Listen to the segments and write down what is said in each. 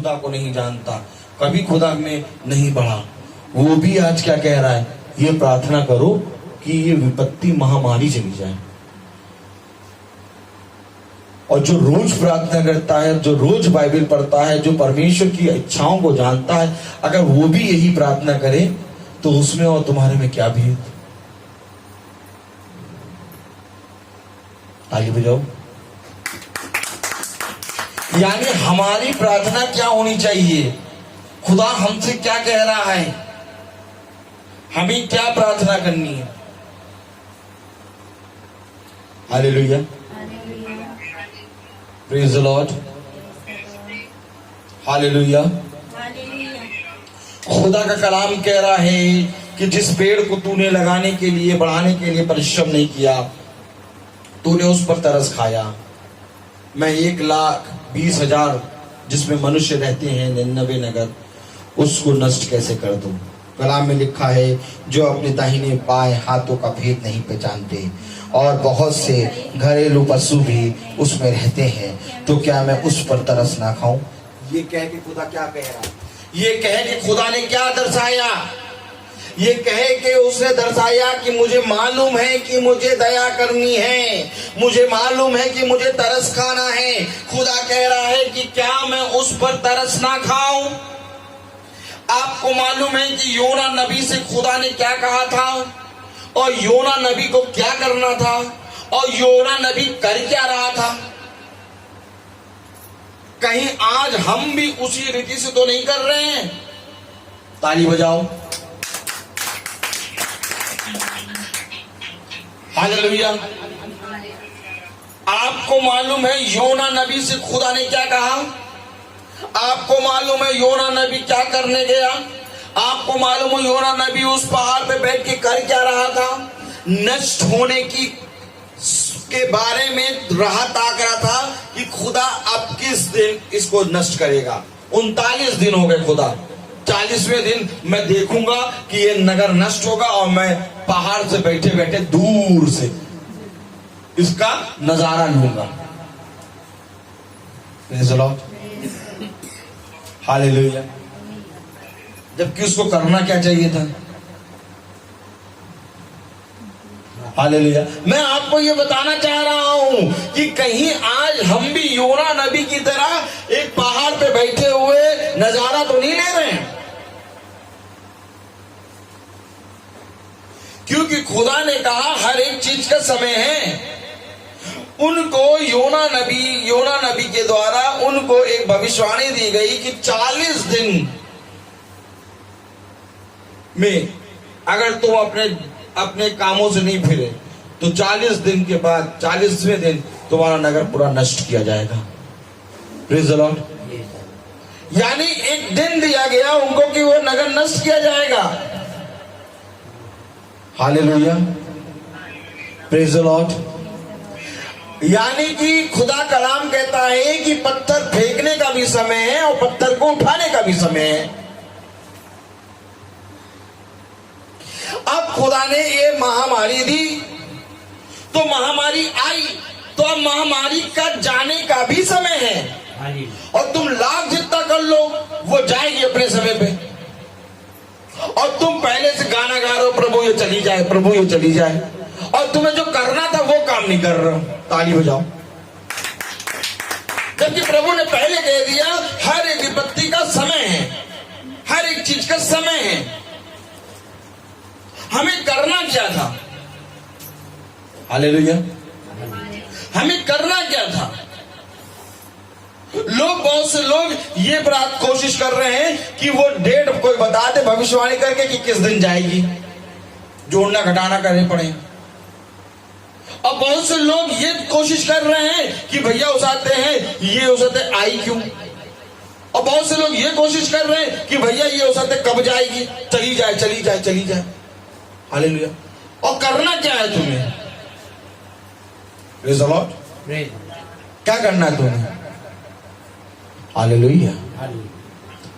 खुदा को नहीं जानता, कभी खुदा में नहीं बढ़ा, वो भी आज क्या कह रहा है, ये प्रार्थना करो कि ये विपत्ति महामारी चली जाए। और जो रोज प्रार्थना करता है, जो रोज बाइबल पढ़ता है, जो परमेश्वर की इच्छाओं को जानता है, अगर वो भी यही प्रार्थना करे तो उसमें और तुम्हारे में क्या भेद। आगे बजाओ। यानी हमारी प्रार्थना क्या होनी चाहिए, खुदा हमसे क्या कह रहा है, हमें क्या प्रार्थना करनी है। Hallelujah, praise the Lord, hallelujah. खुदा का कलाम कह रहा है कि जिस पेड़ को तूने लगाने के लिए, बढ़ाने के लिए परिश्रम नहीं किया, तूने उस पर तरस खाया। मैं 1,20,000 जिसमें मनुष्य रहते हैं, 99 नगर, उसको नष्ट कैसे कर दूं। कलाम में लिखा है, जो अपने दाहिने बाएं हाथों का भेद नहीं पहचानते, और बहुत से घरेलू पशु भी उसमें रहते हैं, तो क्या मैं उस पर तरस ना खाऊं। ये कह के खुदा क्या कह रहा है, ये कह के खुदा ने क्या दर्शाया, ये कहे कि उसने दर्शाया कि मुझे मालूम है कि मुझे दया करनी है, मुझे मालूम है कि मुझे तरस खाना है। खुदा कह रहा है कि क्या मैं उस पर तरस ना खाऊं। आपको मालूम है कि योना नबी से खुदा ने क्या कहा था, और योना नबी को क्या करना था, और योना नबी कर क्या रहा था। कहीं आज हम भी उसी रीति से तो नहीं कर रहे हैं। ताली बजाओ, हालेलुया। आपको मालूम है योना नबी से खुदा ने क्या कहा, आपको मालूम है योना नबी क्या करने गया, आपको मालूम है योना नबी उस पहाड़ पे बैठ के कर क्या रहा था, नष्ट होने की के बारे में राह ताक रहा था कि खुदा अब किस दिन इसको नष्ट करेगा। 39 दिन हो गए, खुदा 40वें दिन मैं देखूंगा कि ये नगर नष्ट होगा, और मैं पहाड़ से बैठे बैठे दूर से इसका नजारा लूंगा। हालेलुया। जबकि उसको करना क्या चाहिए था। हालेलुया। मैं आपको ये बताना चाह रहा हूं कि कहीं आज हम भी योना नबी की तरह एक पहाड़ पे बैठे हुए नजारा तो नहीं ले रहे हैं, क्योंकि खुदा ने कहा हर एक चीज का समय है। उनको योना नबी के द्वारा उनको एक भविष्यवाणी दी गई कि 40 दिन में अगर तुम अपने कामों से नहीं फिरे तो 40 दिन के बाद 40वें दिन तुम्हारा नगर पूरा नष्ट किया जाएगा। Praise the Lord. यानी एक दिन दिया गया उनको कि वो नगर नष्ट किया जाएगा। Hallelujah, praise the Lord. यानी कि खुदा कलाम कहता है कि पत्थर फेंकने का भी समय है और पत्थर को उठाने का भी समय है। अब खुदा ने ये महामारी दी, तो महामारी आई, तो अब महामारी का जाने का भी समय है, और तुम लाख जितना कर लो वो जाएगी अपने समय पे, और तुम पहले से गाना गा रहे हो, प्रभु ये चली जाए, प्रभु ये चली जाए, और तुम्हें जो करना था वो काम नहीं कर रहे हो। ताली बजाओ। जबकि प्रभु ने पहले कह दिया हर एक विपत्ति का समय है, हर एक चीज का समय है। हमें करना क्या था। हालेलुया। हमें करना क्या था। बहुत से लोग ये बात कोशिश कर रहे हैं कि वो डेट कोई बता दे भविष्यवाणी करके कि किस दिन जाएगी, जोड़ना घटाना करने पड़े। और बहुत से लोग ये कोशिश कर रहे हैं कि भैया उसाते हैं, ये उसाते आई क्यों। और बहुत से लोग ये कोशिश कर रहे हैं कि भैया ये उसाते कब जाएगी, चली जाए चली जाए चली जाए। हालेलुया। और करना क्या है तुम्हें। Praise the Lord. क्या करना है तुम्हें। हालेलुया।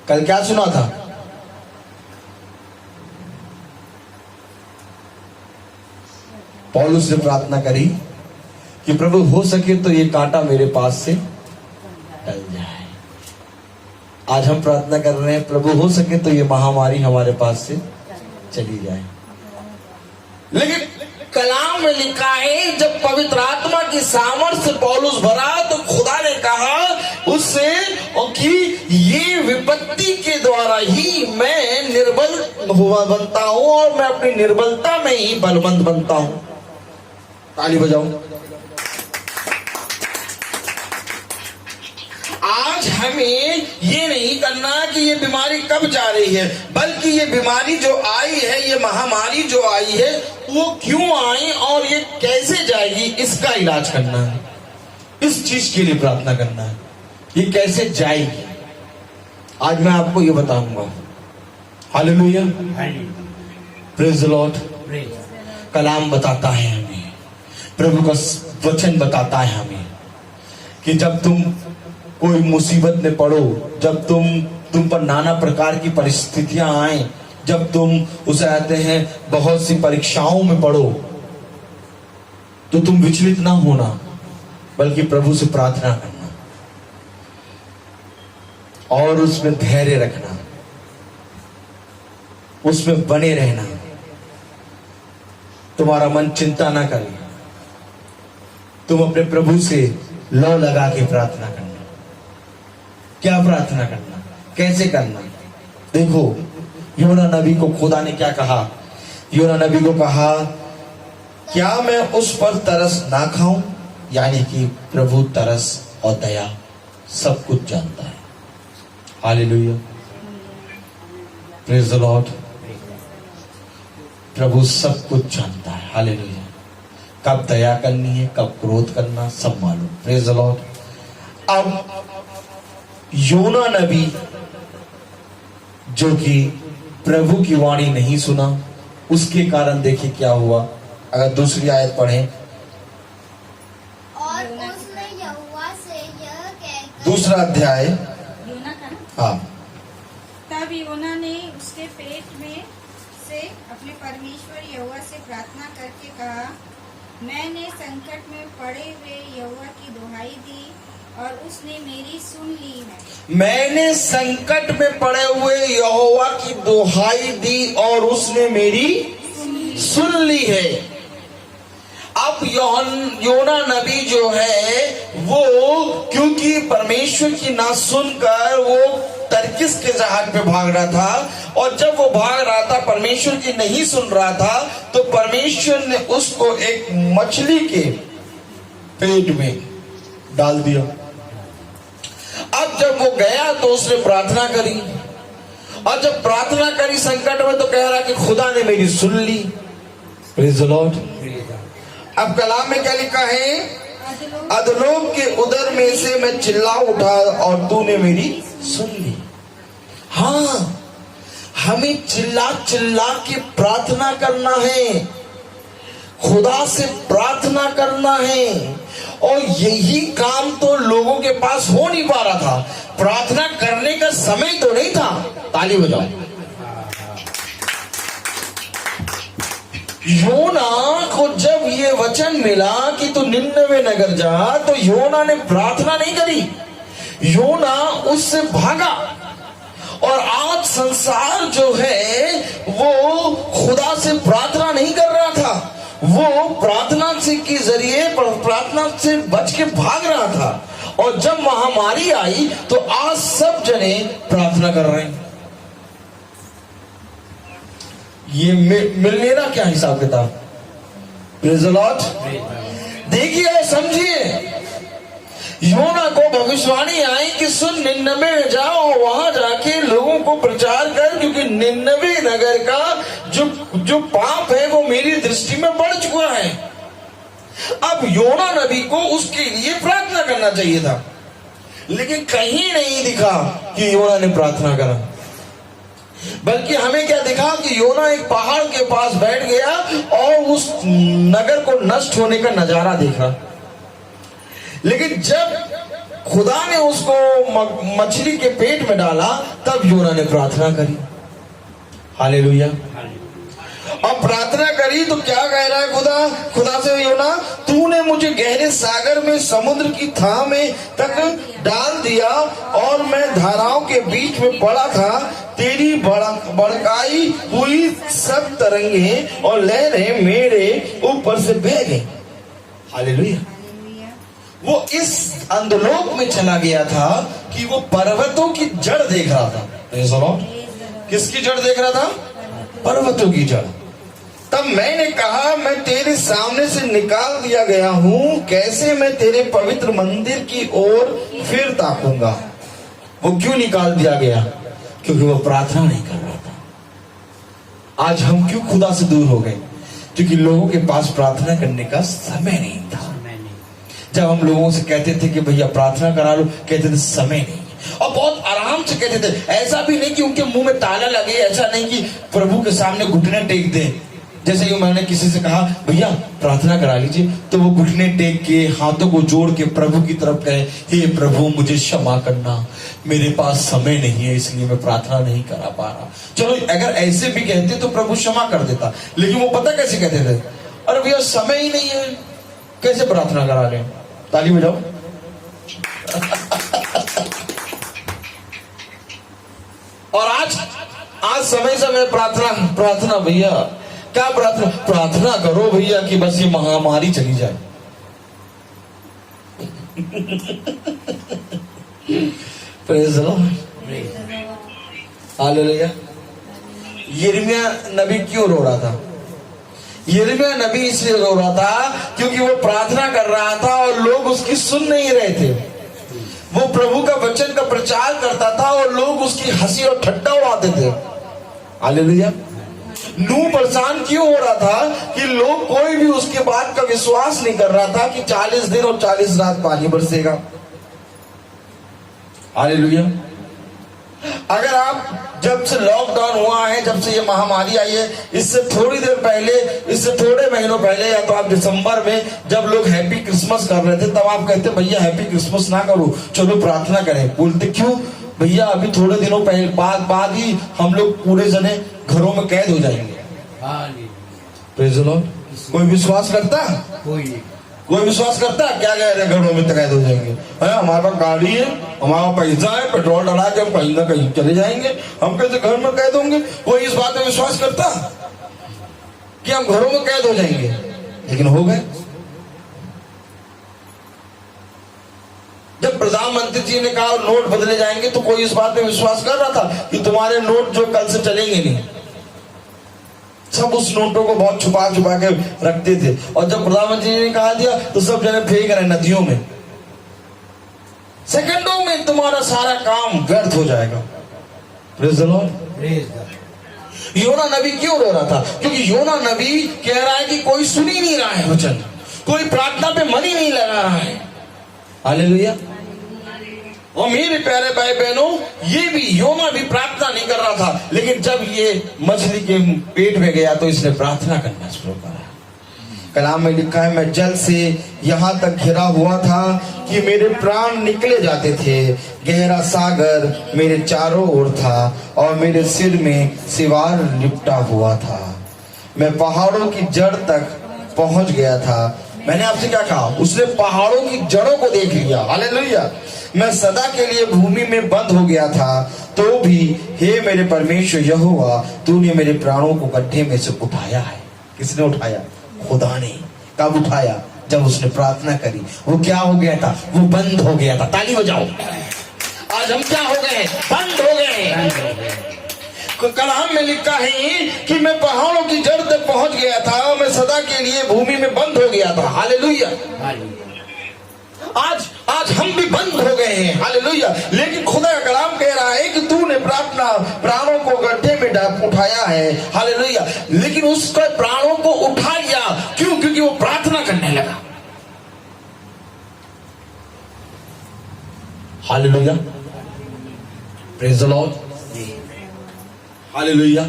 कल क्या सुना था। पौलुस ने प्रार्थना करी कि प्रभु हो सके तो ये कांटा मेरे पास से टल जाए। आज हम प्रार्थना कर रहे हैं, प्रभु हो सके तो ये महामारी हमारे पास से चली जाए। लेकिन कलाम में लिखा है जब पवित्र आत्मा की सामर्थ्य से पौलुस भरा तो खुदा ने कहा उससे कि ये विपत्ति के द्वारा ही मैं निर्बल हुआ बनता हूं और मैं अपनी निर्बलता में ही बलवंत बनता हूं। ताली बजाओ। आज हमें ये नहीं करना कि ये बीमारी कब जा रही है, बल्कि ये बीमारी जो आई है, ये महामारी जो आई है, वो क्यों आई और ये कैसे जाएगी, इसका इलाज करना है। इस चीज के लिए प्रार्थना करना है, ये कैसे जाएगी आज मैं आपको ये बताऊंगा। Hallelujah, praise the Lord. कलाम बताता है हमें, प्रभु का वचन बताता है हमें कि जब तुम कोई मुसीबत में पड़ो, जब तुम पर नाना प्रकार की परिस्थितियां आए, जब तुम उसे आते हैं बहुत सी परीक्षाओं में पड़ो, तो तुम विचलित ना होना, बल्कि प्रभु से प्रार्थना करना और उसमें धैर्य रखना, उसमें बने रहना। तुम्हारा मन चिंता ना करे, तुम अपने प्रभु से लौ लगा के प्रार्थना करना। क्या प्रार्थना करना, कैसे करना? देखो योना नबी को खुदा ने क्या कहा? योना नबी को कहा क्या मैं उस पर तरस ना खाऊं? यानी कि प्रभु तरस और दया सब कुछ जानता है। Hallelujah, praise the Lord. प्रभु सब कुछ जानता है। हालेलुया, कब दया करनी है, कब क्रोध करना, सब मालूम। Praise the Lord. अब योना नबी जो कि प्रभु की वाणी नहीं सुना, उसके कारण देखिए क्या हुआ। अगर दूसरी आयत पढ़ें, और उसने यहोवा से यह कहकर, दूसरा अध्याय, योना का ना? हाँ। तब योना ने उसके पेट में से अपने परमेश्वर यहोवा से प्रार्थना करके कहा, मैंने संकट में पड़े हुए यहोवा की दुहाई दी और उसने मेरी सुन ली है। मैंने संकट में पड़े हुए यहोवा की दुहाई दी और उसने मेरी सुन ली है। अब योना नबी जो है वो क्योंकि परमेश्वर की ना सुनकर वो तरकिस के जहाज पे भाग रहा था, और जब वो भाग रहा था परमेश्वर की नहीं सुन रहा था, तो परमेश्वर ने उसको एक मछली के पेट में डाल दिया। अब जब वो गया तो उसने प्रार्थना करी, और जब प्रार्थना करी संकट में, तो कह रहा कि खुदा ने मेरी सुन ली। Praise the Lord. अब कलाम में क्या लिखा है? अधलोक के उदर में से मैं चिल्ला उठा और तूने मेरी सुन ली। हाँ, हमें चिल्ला चिल्ला के प्रार्थना करना है, खुदा से प्रार्थना करना है, और यही काम तो लोगों के पास हो नहीं पा रहा था। प्रार्थना करने का समय तो नहीं था। ताली बजाओ। योना को जब ये वचन मिला कि तू निन्नवे नगर जा, तो योना ने प्रार्थना नहीं करी, योना उससे भागा। और आज संसार जो है वो खुदा से प्रार्थना नहीं कर रहा था, वो प्रार्थना से के जरिए प्रार्थना से बच के भाग रहा था। और जब महामारी आई तो आज सब जने प्रार्थना कर रहे हैं। ये मिल लेना क्या हिसाब किताब? Praise the Lord. देखिए और समझिए, योना को भविष्यवाणी आई कि सुन निन्नवे में जाओ और वहां जाके लोगों को प्रचार कर, क्योंकि निन्नवे नगर का जो पाप है वो मेरी दृष्टि में बढ़ चुका है। अब योना नबी को उसके लिए प्रार्थना करना चाहिए था, लेकिन कहीं नहीं दिखा कि योना ने प्रार्थना करा। बल्कि हमें क्या दिखा कि योना एक पहाड़ के पास बैठ गया और उस नगर को नष्ट होने का नजारा देखा। लेकिन जब खुदा ने उसको मछली के पेट में डाला, तब योना ने प्रार्थना करी। हालेलुया। अब प्रार्थना करी तो क्या कह रहा है खुदा से? योना, तूने तूने मुझे गहरे सागर में, समुद्र की थाह में तक डाल दिया और मैं धाराओं के बीच में पड़ा था। तेरी भड़काई हुई सब तरंगे और लहरें मेरे ऊपर से बह गई। हालेलुया। वो इस अंधलोक में चला गया था कि वो पर्वतों की जड़ देख रहा था। किसकी जड़ देख रहा था? पर्वतों की जड़। तब मैंने कहा, मैं तेरे सामने से निकाल दिया गया हूं, कैसे मैं तेरे पवित्र मंदिर की ओर फिर ताकूंगा। वो क्यों निकाल दिया गया? क्योंकि वो प्रार्थना नहीं कर रहा था। आज हम क्यों खुदा से दूर हो गए? क्योंकि लोगों के पास प्रार्थना करने का समय नहीं था। जब हम लोगों से कहते थे कि भैया प्रार्थना करा लो, कहते थे समय नहीं। और बहुत आराम से कहते थे, ऐसा भी नहीं कि उनके मुंह में ताला लगे, ऐसा नहीं कि प्रभु के सामने घुटने टेक दें। जैसे कि मैंने किसी से कहा भैया प्रार्थना करा लीजिए, तो वो घुटने टेक के हाथों को जोड़ के प्रभु की तरफ कहे, हे प्रभु मुझे क्षमा करना, मेरे पास समय नहीं है इसलिए मैं प्रार्थना नहीं करा पा रहा। चलो अगर ऐसे भी कहते तो प्रभु क्षमा कर देता, लेकिन वो पता कैसे कहते थे, अरे भैया समय ही नहीं है, कैसे प्रार्थना करा लें। ताली बजाओ। और आज समय समय प्रार्थना भैया, क्या प्रार्थना करो भैया कि बस ये महामारी चली जाए। Praise the Lord. हालेलुया। यिर्मयाह नबी क्यों रो रहा था? यिर्मयाह नबी इसलिए रो रहा था क्योंकि वो प्रार्थना कर रहा था और लोग उसकी सुन नहीं रहे थे। वो प्रभु का वचन का प्रचार करता था और लोग उसकी हंसी और ठट्टा उड़ाते थे। हालेलुया। नूह परेशान क्यों हो रहा था कि लोग कोई भी उसके बात का विश्वास नहीं कर रहा था कि 40 दिन और 40 रात पानी बरसेगा। हालेलुया। अगर आप जब से लॉकडाउन हुआ है, जब से ये महामारी आई है, इससे थोड़ी देर पहले, इससे थोड़े महीनों पहले, या तो आप दिसंबर में जब लोग हैप्पी क्रिसमस कर रहे थे, तब आप कहते भैया हैप्पी क्रिसमस ना करो, चलो प्रार्थना करें। बोलते क्यों भैया? अभी थोड़े दिनों पहले बाद ही हम लोग पूरे जने घरों में कैद हो जाएंगे। Praise the Lord. कोई विश्वास करता? कोई विश्वास करता? क्या कह रहे घरों में कैद हो जाएंगे? हमारे पास गाड़ी है, हमारा पैसा है, पेट्रोल डला के हम कहीं ना कहीं चले जाएंगे, हम कैसे घर में कैद होंगे? कोई इस बात में विश्वास करता कि हम घरों में कैद हो जाएंगे? लेकिन हो गए। जब प्रधानमंत्री जी ने कहा नोट बदले जाएंगे, तो कोई इस बात में विश्वास कर रहा था कि तुम्हारे नोट जो कल से चलेंगे नहीं। सब उस नोटों को बहुत छुपा के रखते थे, और जब प्रधानमंत्री जी ने कहा दिया तो सब जने फेंक रहे नदियों में। सेकंडों में तुम्हारा सारा काम व्यर्थ हो जाएगा। Praise the Lord. योना नबी क्यों रो रहा था? क्योंकि योना नबी कह रहा है कि कोई सुन ही नहीं रहा है वचन, कोई प्रार्थना पे मन ही नहीं लगा रहा है। हालेलुया। और मेरे प्यारे भाई बहनों, ये भी योना भी प्रार्थना नहीं कर रहा था, लेकिन जब ये मछली के पेट में गया तो इसने प्रार्थना करना शुरू करा। कलाम में लिखा है, मैं जल से यहाँ तक घिरा हुआ था कि मेरे प्राण निकले जाते थे, गहरा सागर मेरे चारों ओर था और मेरे सिर में सिवार लिपटा हुआ था। मैं पहाड़ों की जड़ तक पहुंच गया था। मैंने आपसे क्या कहा? उसने पहाड़ों की जड़ों को देख लिया। हालेलुया। मैं सदा के लिए भूमि में बंद हो गया था, तो भी हे मेरे परमेश्वर यहोवा, तूने मेरे प्राणों को गड्ढे में से उठाया है। किसने उठाया? खुदा ने। कब उठाया? जब उसने प्रार्थना करी। वो क्या हो गया था? वो बंद हो गया था। ताली बजाओ। आज हम क्या हो गए? बंद हो गए। कलाम में लिखा है कि मैं पहाड़ों की जड़ तक पहुंच गया था, मैं सदा के लिए भूमि में बंद हो गया था। हालेलुया। आज हम भी बंद हो गए हैं। हालेलुया। लेकिन खुदा का कलाम कह रहा है कि तूने प्राणों को गड्ढे में उठाया है। हालेलुया। लेकिन उसके प्राणों को उठा लिया। क्यों? क्योंकि वो प्रार्थना करने लगा। Hallelujah. Praise the Lord. Hallelujah.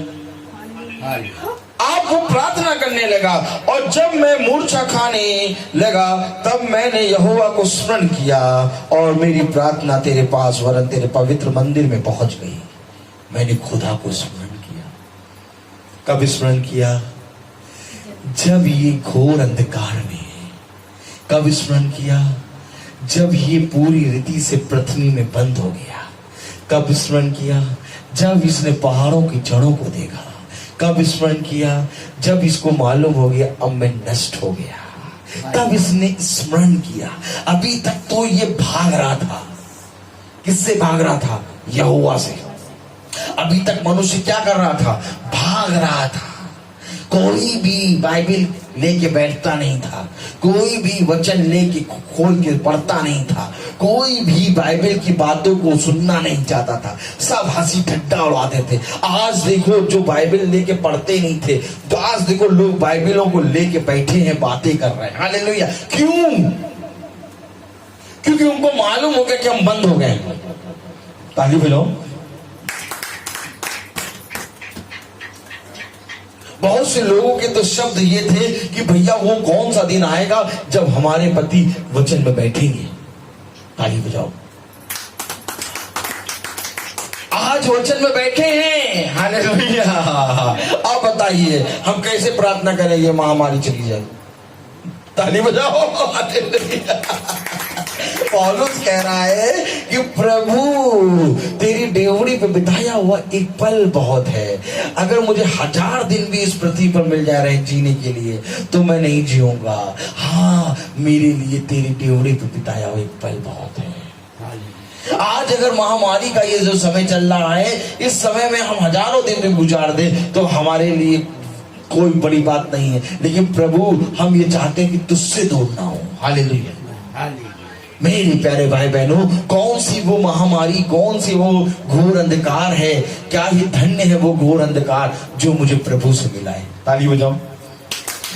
आप वो प्रार्थना करने लगा, और जब मैं मूर्छा खाने लगा तब मैंने यहोवा को स्मरण किया और मेरी प्रार्थना तेरे पास वरन तेरे पवित्र मंदिर में पहुंच गई। मैंने खुदा को स्मरण किया। कब स्मरण किया? जब ये घोर अंधकार में कब स्मरण किया? जब ये पूरी रीति से पृथ्वी में बंद हो गया। कब स्मरण किया? जब इसने पहाड़ों की जड़ों को देखा। कब स्मरण किया? जब इसको मालूम हो गया अब मैं नष्ट हो गया, तब इसने स्मरण किया। अभी तक तो ये भाग रहा था। किससे भाग रहा था? यहोवा से। अभी तक मनुष्य क्या कर रहा था? भाग रहा था। कोई भी बाइबल लेके बैठता नहीं था, कोई भी वचन लेके खोल के पढ़ता नहीं था, कोई भी बाइबल की बातों को सुनना नहीं चाहता था। सब हंसी ठट्टा उड़ाते थे। आज देखो जो बाइबल लेके पढ़ते नहीं थे, तो आज देखो लोग बाइबलों को लेके बैठे हैं, बातें कर रहे हैं। हालेलुया। क्यों? क्योंकि उनको मालूम हो गया कि हम बंद हो गए। ताली बजाओ। बहुत से लोगों के तो शब्द ये थे कि भैया वो कौन सा दिन आएगा जब हमारे पति वचन में बैठेंगे। ताली बजाओ। आज वचन में बैठे हैं। हालेलुया। अब बताइए हम कैसे प्रार्थना करेंगे महामारी चली जाए? ताली बजाओ। हालेलुया। पौलुस कह रहा है कि प्रभु तेरी डेवड़ी पे बिताया हुआ एक पल बहुत है। अगर मुझे 1000 दिन भी इस पृथ्वी पर मिल जा रहे हैं जीने के लिए तो मैं नहीं जीऊंगा। हाँ, मेरे लिए तेरी डेवड़ी पे बिताया हुआ एक पल बहुत है। आज अगर महामारी का ये जो समय चल रहा है, इस समय में हम 1000 दिन भी गुजार दे तो हमारे लिए कोई बड़ी बात नहीं है। लेकिन प्रभु हम ये चाहते हैं कि तुझसे दूर ना हो। हालेलुया। मेरे प्यारे भाई बहनों, कौन सी वो महामारी, कौन सी वो घोर अंधकार है? क्या ही धन्य है वो घोर अंधकार जो मुझे प्रभु से मिला है। ताली बजाओ।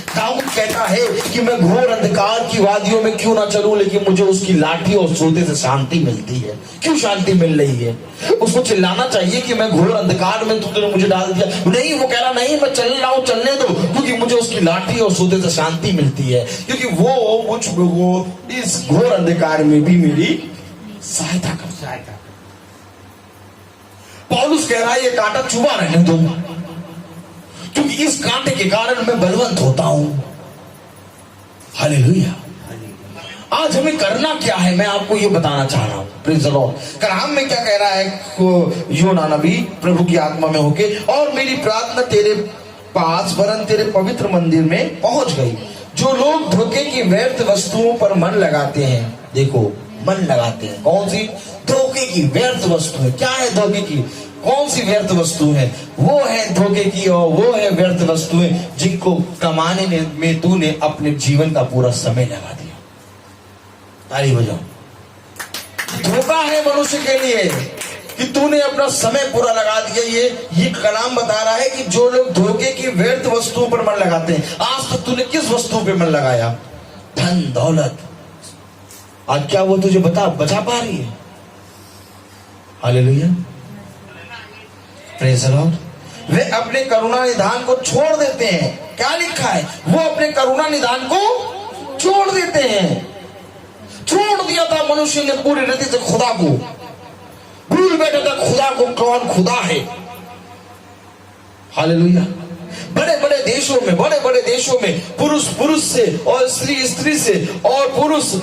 दाऊद कहता है कि मैं घोर अंधकार की वादियों में क्यों ना चलूं, लेकिन मुझे उसकी लाठी और सोते से शांति मिलती है। क्यों शांति मिल रही है? उसको चिल्लाना चाहिए कि मैं घोर अंधकार में तुमने मुझे डाल दिया। नहीं, वो कह रहा नहीं मैं चल रहा हूं, चलने दो, क्योंकि मुझे उसकी लाठी और सोते से शांति मिलती है। क्योंकि वो मुझको इस घोर अंधकार में भी मेरी सहायता करता है। पौलुस कह रहा है ये कांटा चुभा रहने दो, क्योंकि इस कांटे के कारण मैं बलवंत होता हूं। हालेलुया। आज हमें करना क्या है मैं आपको ये बताना चाह रहा हूं। Praise the Lord. कलाम में क्या कह रहा है योना नबी प्रभु की आत्मा में होके, और मेरी प्रार्थना तेरे पास वरन तेरे पवित्र मंदिर में पहुंच गई। जो लोग धोखे की व्यर्थ वस्तुओं पर मन लगाते हैं, देखो मन लगाते हैं, कौन सी? धोखे की व्यर्थ वस्तुएं। क्या है धोखे की? कौन सी व्यर्थ वस्तु है? वो है धोखे की और वो है व्यर्थ वस्तुएं जिनको कमाने में तूने अपने जीवन का पूरा समय लगा दिया। ताली बजाओ। धोखा है मनुष्य के लिए कि तूने अपना समय पूरा लगा दिया। ये कलाम बता रहा है कि जो लोग धोखे की व्यर्थ वस्तुओं पर मन लगाते हैं, आज तक तूने किस वस्तु पे मन लगाया? धन दौलत। आज क्या वो तुझे बचा पा रही है? हालेलुया। Praise the Lord. वे अपने करुणा निधान को छोड़ देते हैं। क्या लिखा है? वो अपने करुणा निधान को छोड़ देते हैं। छोड़ दिया था मनुष्य ने पूरी रीति से खुदा को, भूल बैठा था खुदा को, कौन खुदा है। हालेलुया। बड़े बड़े देशों में पुरुष से और स्त्री से और पुरुष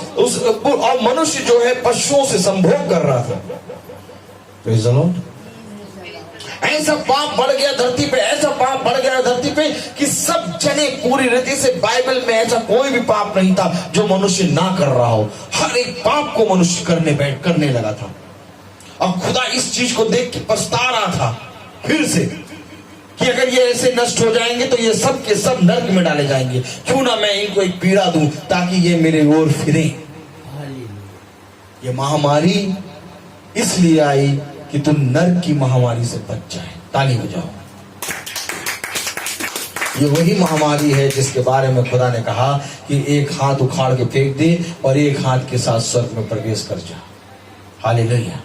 और मनुष्य जो है पशुओं से संभोग कर रहा था। Praise the Lord. ऐसा पाप बढ़ गया धरती पे, ऐसा पाप बढ़ गया धरती पे कि सब जने पूरी रीति से, बाइबल में ऐसा कोई भी पाप नहीं था जो मनुष्य ना कर रहा हो। हर एक पाप को मनुष्य करने लगा था। अब खुदा इस चीज को देख के पछता रहा था फिर से कि अगर ये ऐसे नष्ट हो जाएंगे तो ये सब के सब नरक में डाले जाएंगे। क्यों ना मैं इनको एक पीड़ा दूं ताकि ये मेरे ओर फिरे। ये महामारी इसलिए आई कि तुम नरक की महामारी से बच जाए। ताली बजाओ। ये वही महामारी है जिसके बारे में खुदा ने कहा कि एक हाथ उखाड़ के फेंक दे और एक हाथ के साथ स्वर्ग में प्रवेश कर जा। हालेलुया।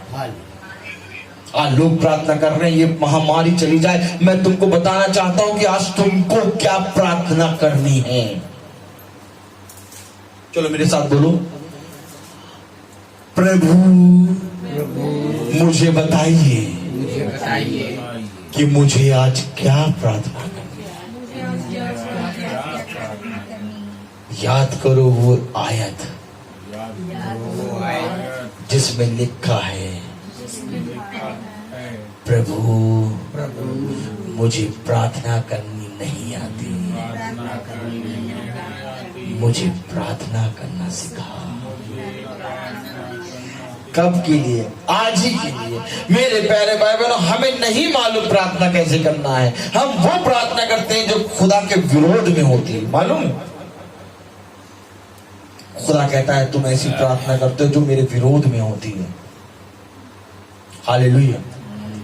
आज लोग प्रार्थना कर रहे हैं ये महामारी चली जाए। मैं तुमको बताना चाहता हूं कि आज तुमको क्या प्रार्थना करनी है। चलो मेरे साथ बोलो, प्रभु मुझे बताइए कि मुझे आज क्या प्रार्थना करनी है। याद करो वो आयत जिसमें लिखा है, प्रभु मुझे प्रार्थना करनी नहीं आती, मुझे प्रार्थना करना सिखा। कब के लिए? आज ही के लिए। मेरे प्यारे भाई बहनों, हमें नहीं मालूम प्रार्थना कैसे करना है। हम वो प्रार्थना करते हैं जो खुदा के विरोध में होती है। मालूम है? खुदा कहता है तुम ऐसी प्रार्थना करते हो जो मेरे विरोध में होती है। हालेलुया।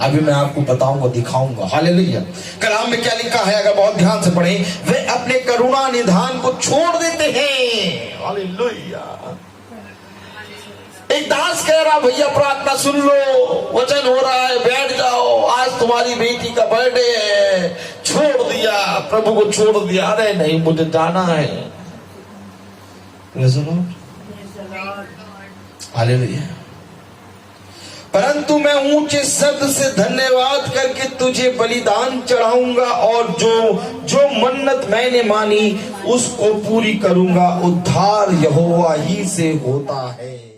अभी मैं आपको बताऊंगा, दिखाऊंगा। हालेलुया। कलाम में क्या लिखा है अगर बहुत ध्यान से पढ़ें, वे अपने करुणा निधान को छोड़ देते हैं। हालेलुया। एक दास कह रहा, भैया प्रार्थना सुन लो, वचन हो रहा है, बैठ जाओ, आज तुम्हारी बेटी का बर्थडे है। छोड़ दिया, प्रभु को छोड़ दिया। अरे नहीं, मुझे जाना है। हालेलुया। परंतु मैं ऊंचे शब्द से धन्यवाद करके तुझे बलिदान चढ़ाऊंगा और जो मन्नत मैंने मानी उसको पूरी करूंगा। उद्धार यहोवा ही से होता है।